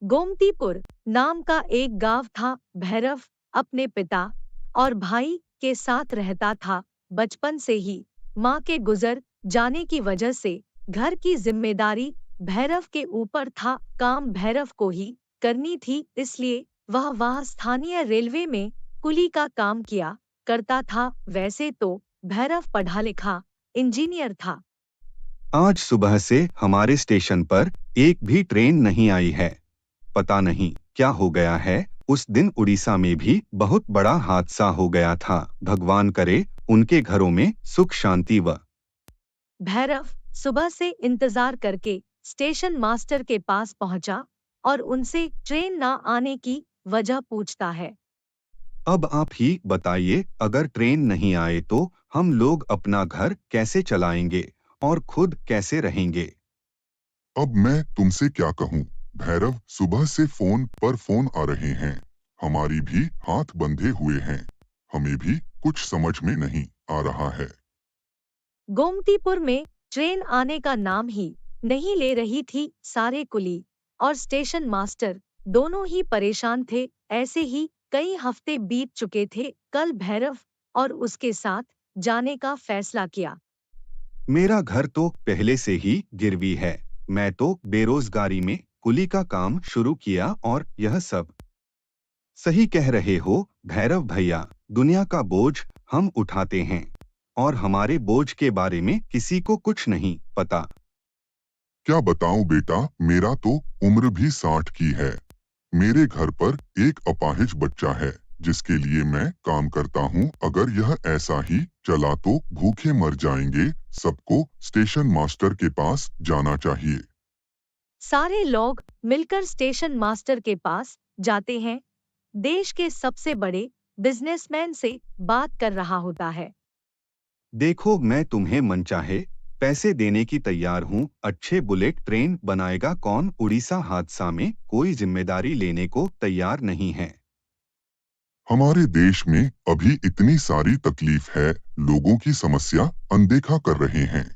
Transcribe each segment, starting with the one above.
गोमतीपुर नाम का एक गांव था। भैरव अपने पिता और भाई के साथ रहता था। बचपन से ही माँ के गुजर जाने की वजह से घर की जिम्मेदारी भैरव के ऊपर था। काम भैरव को ही करनी थी, इसलिए वह स्थानीय रेलवे में कुली का काम किया करता था। वैसे तो भैरव पढ़ा लिखा इंजीनियर था। आज सुबह से हमारे स्टेशन पर एक भी ट्रेन नहीं आई है। पता नहीं क्या हो गया है। उस दिन उड़ीसा में भी बहुत बड़ा हादसा हो गया था। भगवान करे उनके घरों में सुख शांति व। भैरव सुबह से इंतजार करके स्टेशन मास्टर के पास पहुंचा और उनसे ट्रेन ना आने की वजह पूछता है। अब आप ही बताइए, अगर ट्रेन नहीं आए तो हम लोग अपना घर कैसे चलाएंगे और खुद कैसे रहेंगे। अब मैं तुमसे क्या कहूँ भैरव, सुबह से फोन पर फोन आ रहे हैं, हमारी भी हाथ बंधे हुए हैं, हमें भी कुछ समझ में नहीं आ रहा है। गोमतीपुर में ट्रेन आने का नाम ही नहीं ले रही थी। सारे कुली और स्टेशन मास्टर दोनों ही परेशान थे। ऐसे ही कई हफ्ते बीत चुके थे। कल भैरव और उसके साथ जाने का फैसला किया। मेरा घर तो पहले से ही गिरवी है। मैं तो बेरोजगारी में कुली का काम शुरू किया और यह सब। सही कह रहे हो भैरव भैया, दुनिया का बोझ हम उठाते हैं और हमारे बोझ के बारे में किसी को कुछ नहीं पता। क्या बताऊं बेटा, मेरा तो उम्र भी 60 की है। मेरे घर पर एक अपाहिज बच्चा है जिसके लिए मैं काम करता हूं। अगर यह ऐसा ही चला तो भूखे मर जाएंगे। सबको स्टेशन मास्टर के पास जाना चाहिए। सारे लोग मिलकर स्टेशन मास्टर के पास जाते हैं। देश के सबसे बड़े बिजनेसमैन से बात कर रहा होता है। देखो, मैं तुम्हें मनचाहे पैसे देने की तैयार हूँ। अच्छे बुलेट ट्रेन बनाएगा कौन? उड़ीसा हादसा में कोई जिम्मेदारी लेने को तैयार नहीं है। हमारे देश में अभी इतनी सारी तकलीफ है, लोगों की समस्या अनदेखा कर रहे हैं।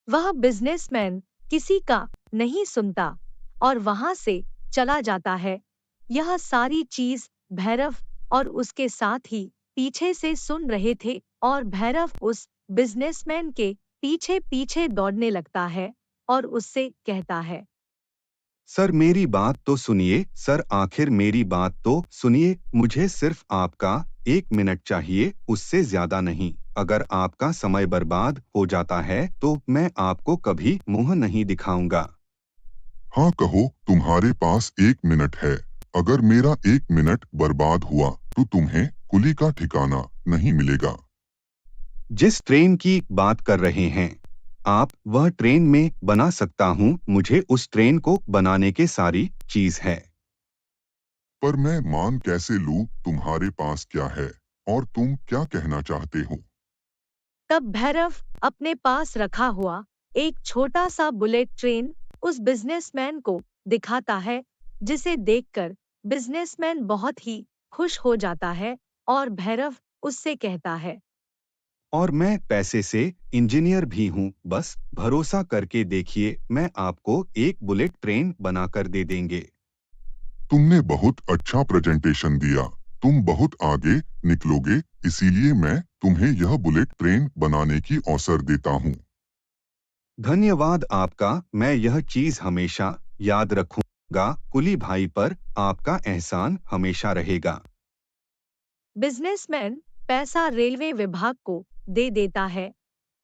वह बिजनेसमैन किसी का नहीं सुनता और वहां से चला जाता है। यह सारी चीज भैरव और उसके साथ ही पीछे से सुन रहे थे और भैरव उस बिजनेसमैन के पीछे पीछे दौड़ने लगता है और उससे कहता है। सर मेरी बात तो सुनिए, सर आखिर मेरी बात तो सुनिए। मुझे सिर्फ आपका 1 मिनट चाहिए, उससे ज्यादा नहीं। अगर आपका समय बर्बाद हो जाता है तो मैं आपको कभी मुंह नहीं दिखाऊंगा। हाँ कहो, तुम्हारे पास 1 मिनट है। अगर मेरा 1 मिनट बर्बाद हुआ तो तुम्हें कुली का ठिकाना नहीं मिलेगा। जिस ट्रेन की बात कर रहे हैं आप, वह ट्रेन में बना सकता हूँ। मुझे उस ट्रेन को बनाने के सारी चीज है। पर मैं मान कैसे लूं तुम्हारे पास क्या है और तुम क्या कहना चाहते हो। तब भैरव अपने पास रखा हुआ एक छोटा सा बुलेट ट्रेन उस बिजनेसमैन को दिखाता है, जिसे देखकर बिजनेसमैन बहुत ही खुश हो जाता है और भैरव उससे कहता है। और मैं पैसे से इंजीनियर भी हूँ, बस भरोसा करके देखिए, मैं आपको एक बुलेट ट्रेन बनाकर दे देंगे। तुमने बहुत अच्छा प्रेजेंटेशन दिया, तुम बहुत आगे निकलोगे, इसीलिए मैं तुम्हें यह बुलेट ट्रेन बनाने की अवसर देता हूँ। धन्यवाद आपका, मैं यह चीज हमेशा याद रखूंगा। कुली भाई पर आपका एहसान हमेशा रहेगा। बिजनेसमैन पैसा रेलवे विभाग को दे देता है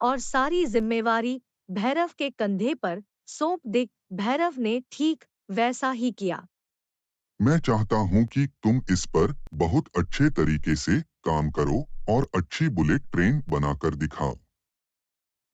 और सारी जिम्मेवारी भैरव के कंधे पर सौंप दे। भैरव ने ठीक वैसा ही किया। मैं चाहता हूँ कि तुम इस पर बहुत अच्छे तरीके से काम करो और अच्छी बुलेट ट्रेन बनाकर दिखाओ।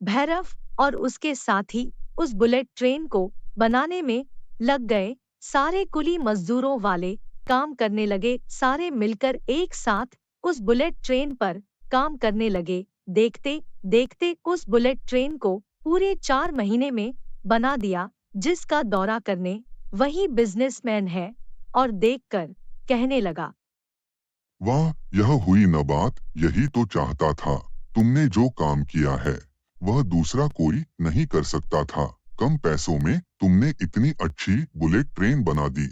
भैरव और उसके साथी उस बुलेट ट्रेन को बनाने में लग गए। सारे कुली मजदूरों वाले काम करने लगे। सारे मिलकर एक साथ उस बुलेट ट्रेन पर काम करने लगे। देखते देखते उस बुलेट ट्रेन को पूरे 4 महीने में बना दिया। जिसका दौरा करने वही बिजनेसमैन है और देखकर कहने लगा। वाह, यह हुई न बात, यही तो चाहता था। तुमने जो काम किया है वह दूसरा कोई नहीं कर सकता था। कम पैसों में तुमने इतनी अच्छी बुलेट ट्रेन बना दी।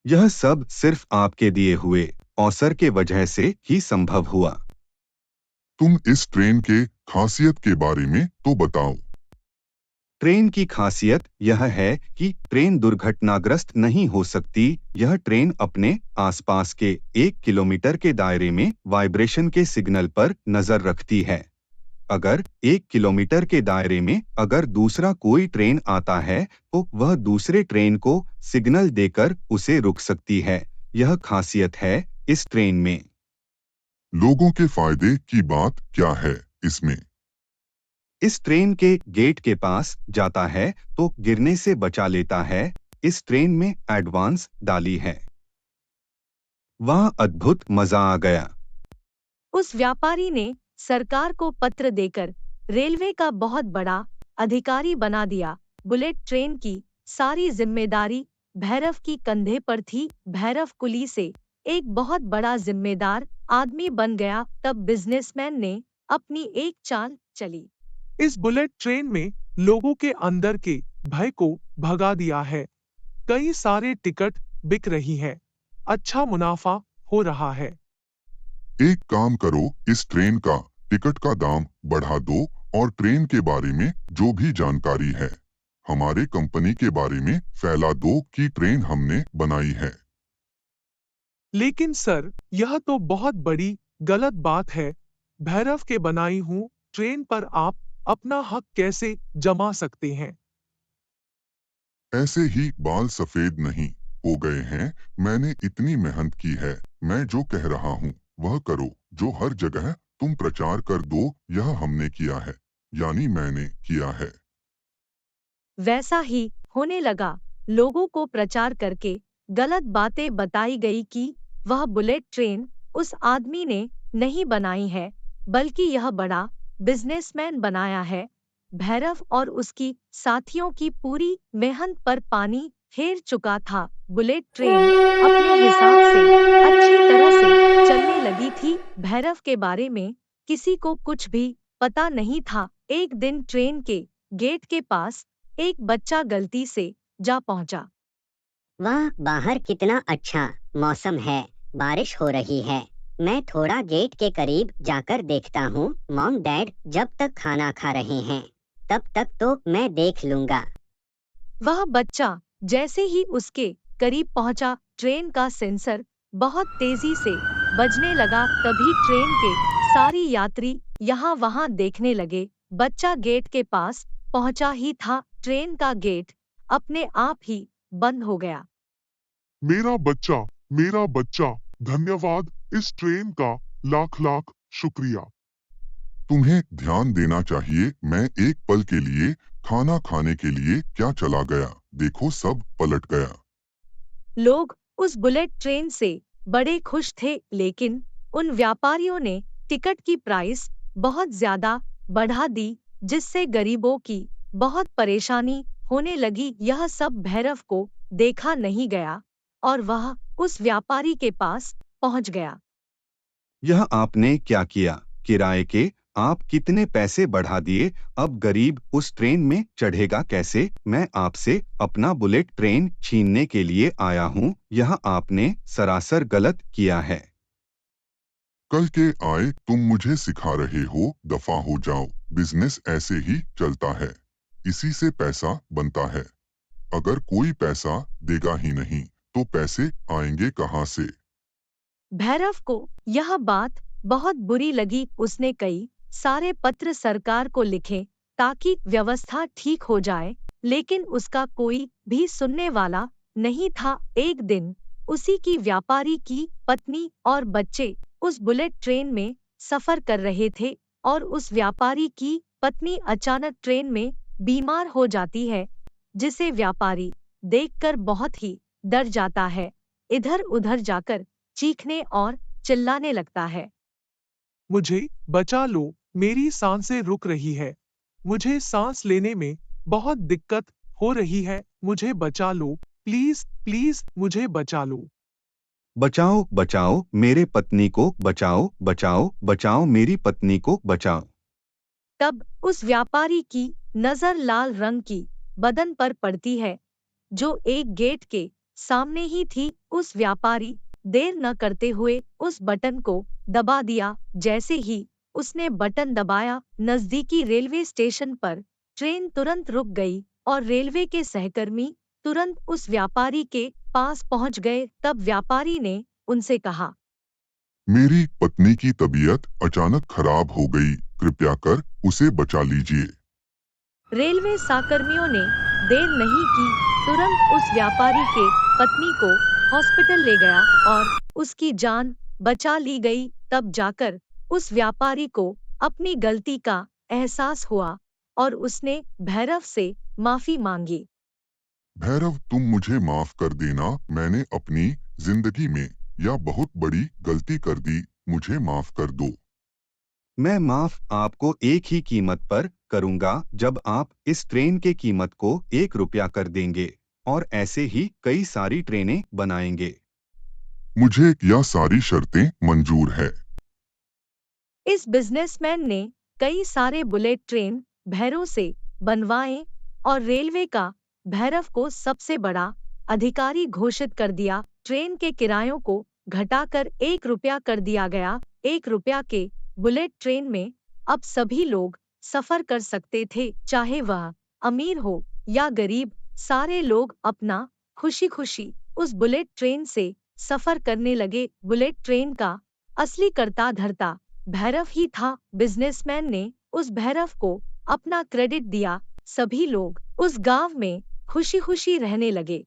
यह सब सिर्फ आपके दिए हुए अवसर के वजह से ही संभव हुआ। तुम इस ट्रेन के खासियत के बारे में तो बताओ। ट्रेन की खासियत यह है कि ट्रेन दुर्घटनाग्रस्त नहीं हो सकती। यह ट्रेन अपने आसपास के 1 किलोमीटर के दायरे में वाइब्रेशन के सिग्नल पर नजर रखती है। अगर 1 किलोमीटर के दायरे में अगर दूसरा कोई ट्रेन आता है तो वह दूसरे ट्रेन को सिग्नल देकर उसे रुक सकती है। यह खासियत है इस ट्रेन में। लोगों के फायदे की बात क्या है इसमें? इस ट्रेन के गेट के पास जाता है तो गिरने से बचा लेता है। इस ट्रेन में एडवांस डाली है। वह अद्भुत मजा आ गया। उस व्यापारी ने सरकार को पत्र देकर रेलवे का बहुत बड़ा अधिकारी बना दिया। बुलेट ट्रेन की सारी जिम्मेदारी भैरव की कंधे पर थी। भैरव कुली से एक बहुत बड़ा जिम्मेदार आदमी बन गया। तब बिजनेसमैन ने अपनी एक चाल चली। इस बुलेट ट्रेन में लोगों के अंदर के भय को भगा दिया है। कई सारे टिकट बिक रही है। अच्छा मुनाफा हो रहा है। एक काम करो, इस ट्रेन का टिकट का दाम बढ़ा दो और ट्रेन के बारे में जो भी जानकारी है हमारे कंपनी के बारे में फैला दो कि ट्रेन हमने बनाई है। लेकिन सर, यह तो बहुत बड़ी गलत बात है। भैरव के बनाई हूँ ट्रेन पर आप अपना हक कैसे जमा सकते हैं? ऐसे ही बाल सफेद नहीं हो गए हैं। मैंने इतनी मेहनत की है। मैं जो कह रहा हूँ वह करो। जो हर जगह तुम प्रचार कर दो, यह हमने किया है, यानी मैंने किया है। वैसा ही होने लगा। लोगों को प्रचार करके गलत बातें बताई गई कि वह बुलेट ट्रेन उस आदमी ने नहीं बनाई है, बल्कि यह बड़ा बिजनेसमैन बनाया है। भैरव और उसकी साथियों की पूरी मेहनत पर पानी फेर चुका था। बुलेट ट्रेन अपने हिसाब से अच्छी तरह से चलने लगी थी। भैरव के बारे में किसी को कुछ भी पता नहीं था। एक दिन ट्रेन के गेट के पास एक बच्चा गलती से जा पहुंचा। वाह, बाहर कितना अच्छा मौसम है। बारिश हो रही है। मैं थोड़ा गेट के करीब जाकर देखता हूँ। मॉम डैड जब तक खाना खा रहे हैं तब तक तो मैं देख लूंगा। वह बच्चा जैसे ही उसके करीब पहुंचा, ट्रेन का सेंसर बहुत तेजी से बजने लगा। तभी ट्रेन के सारी यात्री यहाँ वहाँ देखने लगे। बच्चा गेट के पास पहुंचा ही था, ट्रेन का गेट अपने आप ही बंद हो गया। मेरा बच्चा, धन्यवाद इस ट्रेन का लाख लाख शुक्रिया। तुम्हें ध्यान देना चाहिए। मैं एक पल के लिए खाना खाने के लिए क्या चला गया, देखो सब पलट गया। लोग उस बुलेट ट्रेन से बड़े खुश थे, लेकिन उन व्यापारियों ने टिकट की प्राइस बहुत ज्यादा बढ़ा दी, जिससे गरीबों की बहुत परेशानी होने लगी। यह सब भैरव को देखा नहीं गया और वह उस व्यापारी के पास पहुंच गया। यह आपने क्या किया? किराए के आप कितने पैसे बढ़ा दिए। अब गरीब उस ट्रेन में चढ़ेगा कैसे? मैं आपसे अपना बुलेट ट्रेन छीनने के लिए आया हूँ। यह आपने सरासर गलत किया है। कल के आए तुम मुझे सिखा रहे हो, दफा हो जाओ। बिजनेस ऐसे ही चलता है, इसी से पैसा बनता है। अगर कोई पैसा देगा ही नहीं तो पैसे आएंगे कहाँ से? भैरव को यह बात बहुत बुरी लगी। उसने कई सारे पत्र सरकार को लिखे ताकि व्यवस्था ठीक हो जाए, लेकिन उसका कोई भी सुनने वाला नहीं था। एक दिन उसी की व्यापारी की पत्नी और बच्चे उस बुलेट ट्रेन में सफर कर रहे थे और उस व्यापारी की पत्नी अचानक ट्रेन में बीमार हो जाती है, जिसे व्यापारी देखकर बहुत ही डर जाता है। इधर उधर जाकर चीखने और चिल्लाने लगता है। मुझे बचा लो, मेरी सांसें रुक रही है। मुझे सांस लेने में बहुत दिक्कत हो रही है। मुझे बचा लो, प्लीज प्लीज मुझे बचा लो। बचाओ बचाओ मेरे पत्नी को, बचाओ बचाओ बचाओ मेरी पत्नी को बचाओ। तब उस व्यापारी की नजर लाल रंग की बदन पर पड़ती है, जो एक गेट के सामने ही थी। उस व्यापारी देर न करते हुए उस बटन को दबा दिया। जैसे ही उसने बटन दबाया, नजदीकी रेलवे स्टेशन पर ट्रेन तुरंत रुक गई और रेलवे के सहकर्मी तुरंत उस व्यापारी के पास पहुंच गए। तब व्यापारी ने उनसे कहा, मेरी पत्नी की तबीयत अचानक खराब हो गई, कृपया कर उसे बचा लीजिए। रेलवे सहकर्मियों ने देर नहीं की, तुरंत उस व्यापारी के पत्नी को हॉस्पिटल ले गया और उसकी जान बचा ली गई। तब जाकर उस व्यापारी को अपनी गलती का एहसास हुआ और उसने भैरव से माफी मांगी। भैरव, तुम मुझे माफ कर देना, मैंने अपनी जिंदगी में यह बहुत बड़ी गलती कर दी, मुझे माफ कर दो। मैं माफ आपको एक ही कीमत पर करूंगा, जब आप इस ट्रेन के कीमत को 1 रुपया कर देंगे, और ऐसे ही कई सारी ट्रेनें बनाएंगे। मुझे यह सारी शर्तें मंजूर है। इस बिजनेसमैन ने कई सारे बुलेट ट्रेन भैरव से बनवाए और रेलवे का भैरव को सबसे बड़ा अधिकारी घोषित कर दिया। ट्रेन के किरायों को घटाकर 1 रुपया कर दिया गया। 1 रुपया के बुलेट ट्रेन में अब सभी लोग सफर कर सकते थे, चाहे वह अमीर हो या गरीब। सारे लोग अपना खुशी खुशी उस बुलेट ट्रेन से सफर करने लगे। बुलेट ट्रेन का असली कर्ता धर्ता भैरव ही था। बिजनेसमैन ने उस भैरव को अपना क्रेडिट दिया। सभी लोग उस गांव में खुशी खुशी रहने लगे।